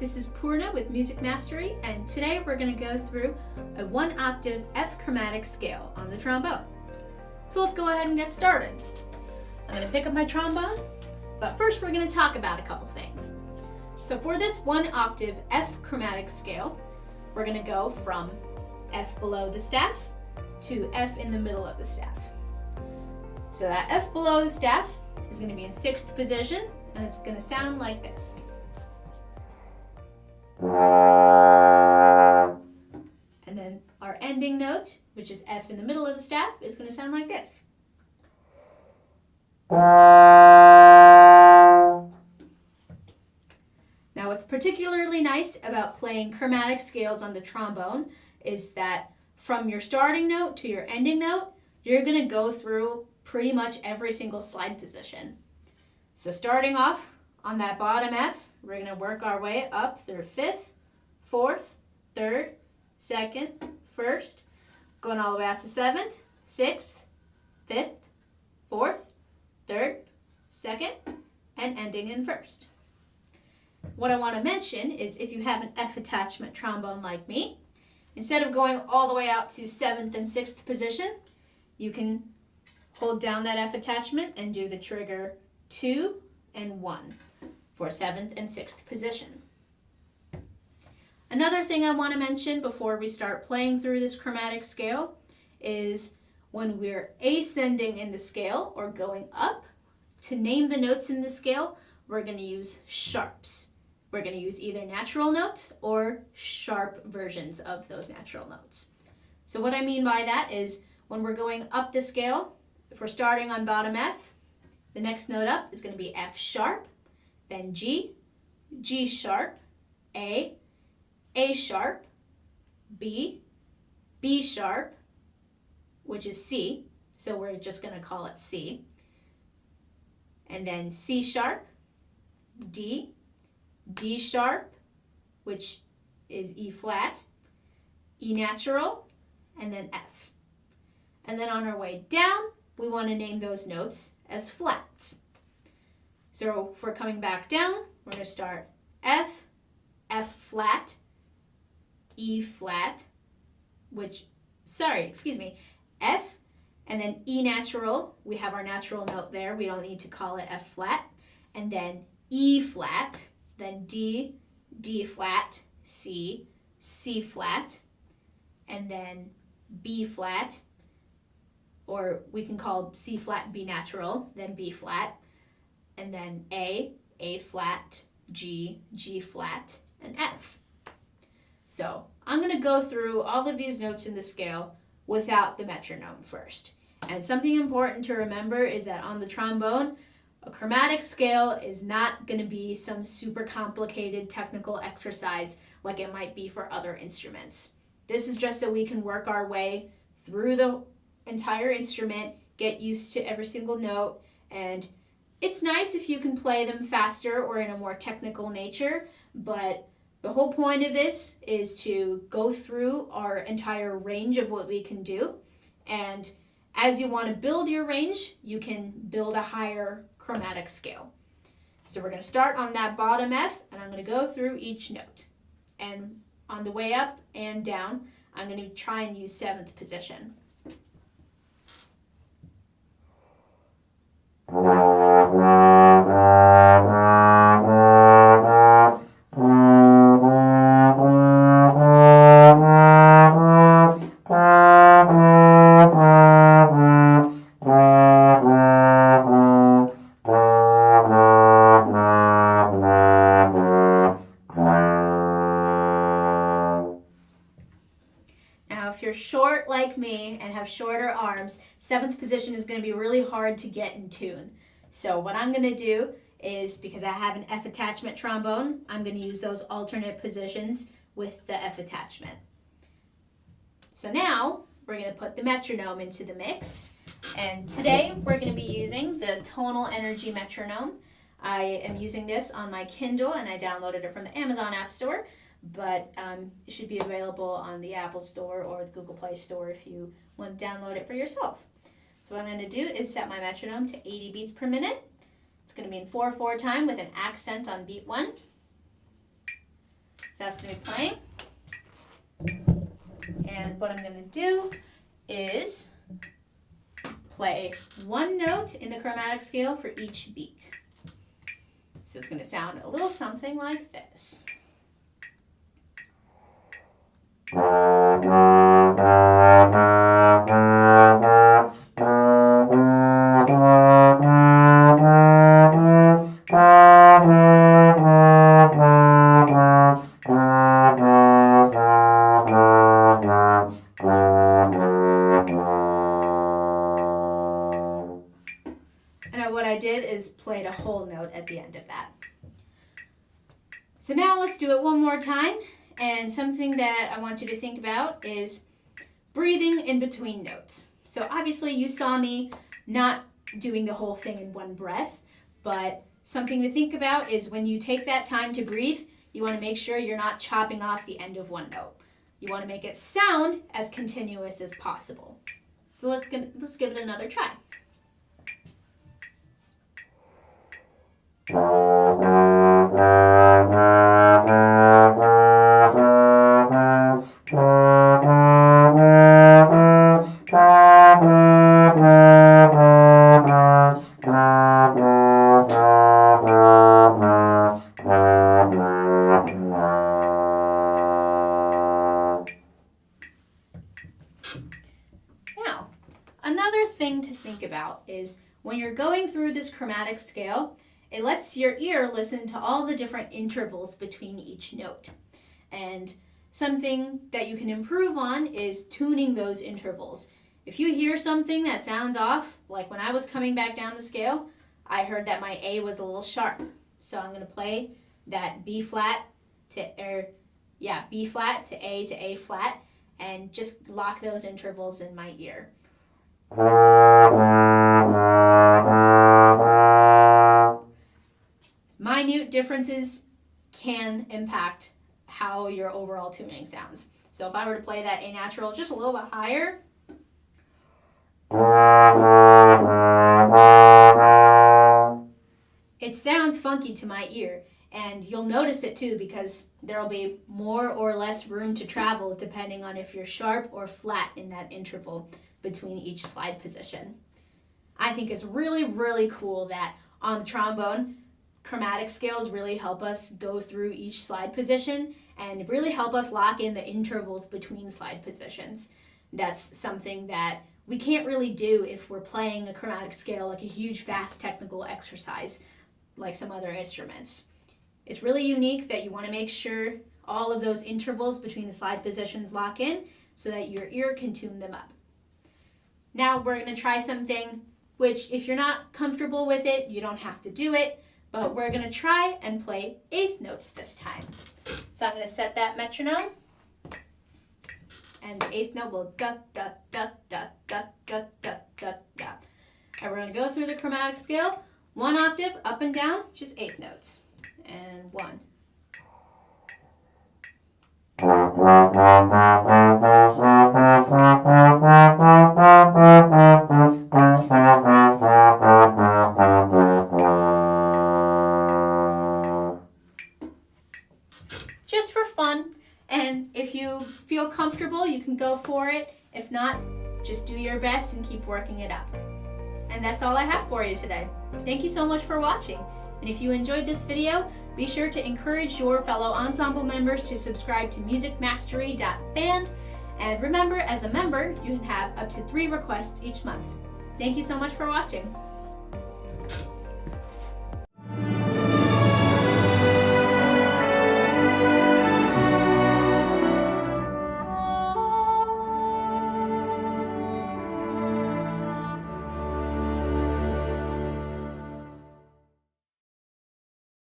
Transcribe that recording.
This is Purna with Music Mastery, and today we're going to go through a 1-octave F chromatic scale on the trombone. So let's go ahead and get started. I'm going to pick up my trombone, but first we're going to talk about a couple things. So for this 1-octave F chromatic scale, we're going to go from F below the staff to F in the middle of the staff. So that F below the staff is going to be in 6th position, and it's going to sound like this. And then our ending note, which is F in the middle of the staff, is going to sound like this. Now, what's particularly nice about playing chromatic scales on the trombone is that from your starting note to your ending note, you're going to go through pretty much every single slide position. So starting off on that bottom F, we're going to work our way up through 5th, 4th, 3rd, 2nd, 1st, going all the way out to 7th, 6th, 5th, 4th, 3rd, 2nd, and ending in 1st. What I want to mention is if you have an F attachment trombone like me, instead of going all the way out to 7th and 6th position, you can hold down that F attachment and do the trigger 2 and 1 for 7th and 6th position. Another thing I want to mention before we start playing through this chromatic scale is when we're ascending in the scale or going up, to name the notes in the scale, we're going to use sharps. We're going to use either natural notes or sharp versions of those natural notes. So what I mean by that is when we're going up the scale, if we're starting on bottom F, the next note up is going to be F sharp, then G, G sharp, A sharp, B, B sharp, which is C, so we're just going to call it C, and then C sharp, D, D sharp, which is E flat, E natural, and then F. And then on our way down, we want to name those notes as flats. So if we're coming back down, we're going to start F, F flat, E flat, F, and then E natural. We have our natural note there. We don't need to call it F flat. And then E flat, then D, D flat, C, C flat, and then B flat, or we can call C flat B natural, then B flat, and then A flat, G, G flat, and F. So I'm going to go through all of these notes in the scale without the metronome first. And something important to remember is that on the trombone, a chromatic scale is not going to be some super complicated technical exercise like it might be for other instruments. This is just so we can work our way through the entire instrument, get used to every single note, and it's nice if you can play them faster or in a more technical nature, but the whole point of this is to go through our entire range of what we can do, and as you want to build your range, you can build a higher chromatic scale. So we're going to start on that bottom F, and I'm going to go through each note. And on the way up and down, I'm going to try and use 7th position. If you're short like me and have shorter arms, 7th position is going to be really hard to get in tune. So what I'm going to do is, because I have an F attachment trombone, I'm going to use those alternate positions with the F attachment. So now we're going to put the metronome into the mix. And today we're going to be using the Tonal Energy metronome. I am using this on my Kindle and I downloaded it from the Amazon App Store. But it should be available on the Apple Store or the Google Play Store if you want to download it for yourself. So what I'm going to do is set my metronome to 80 beats per minute. It's going to be in 4/4 time with an accent on beat 1. So that's going to be playing. And what I'm going to do is play one note in the chromatic scale for each beat. So it's going to sound a little something like this. And what I did is played a whole note at the end of that. So now let's do it one more time. And something that I want you to think about is breathing in between notes. So obviously you saw me not doing the whole thing in one breath, but something to think about is when you take that time to breathe, you want to make sure you're not chopping off the end of one note. You want to make it sound as continuous as possible. So let's give it another try. Now, another thing to think about is when you're going through this chromatic scale, it lets your ear listen to all the different intervals between each note. And something that you can improve on is tuning those intervals. If you hear something that sounds off, like when I was coming back down the scale, I heard that my A was a little sharp. So I'm going to play that B flat to A flat, and just lock those intervals in my ear. Minute differences can impact how your overall tuning sounds. So if I were to play that A natural just a little bit higher, it sounds funky to my ear. And you'll notice it too because there'll be more or less room to travel depending on if you're sharp or flat in that interval between each slide position. I think it's really, really cool that on the trombone, chromatic scales really help us go through each slide position and really help us lock in the intervals between slide positions. That's something that we can't really do if we're playing a chromatic scale like a huge, fast technical exercise like some other instruments. It's really unique that you want to make sure all of those intervals between the slide positions lock in so that your ear can tune them up. Now we're going to try something which, if you're not comfortable with it, you don't have to do it, but we're going to try and play eighth notes this time. So I'm going to set that metronome, and the eighth note will da da da da da da da da da. And we're going to go through the chromatic scale, one octave up and down, just eighth notes. And one. Just for fun, and if you feel comfortable, you can go for it. If not, just do your best and keep working it up. And that's all I have for you today. Thank you so much for watching. And if you enjoyed this video, be sure to encourage your fellow ensemble members to subscribe to MusicMastery.band. And remember, as a member, you can have up to 3 requests each month. Thank you so much for watching.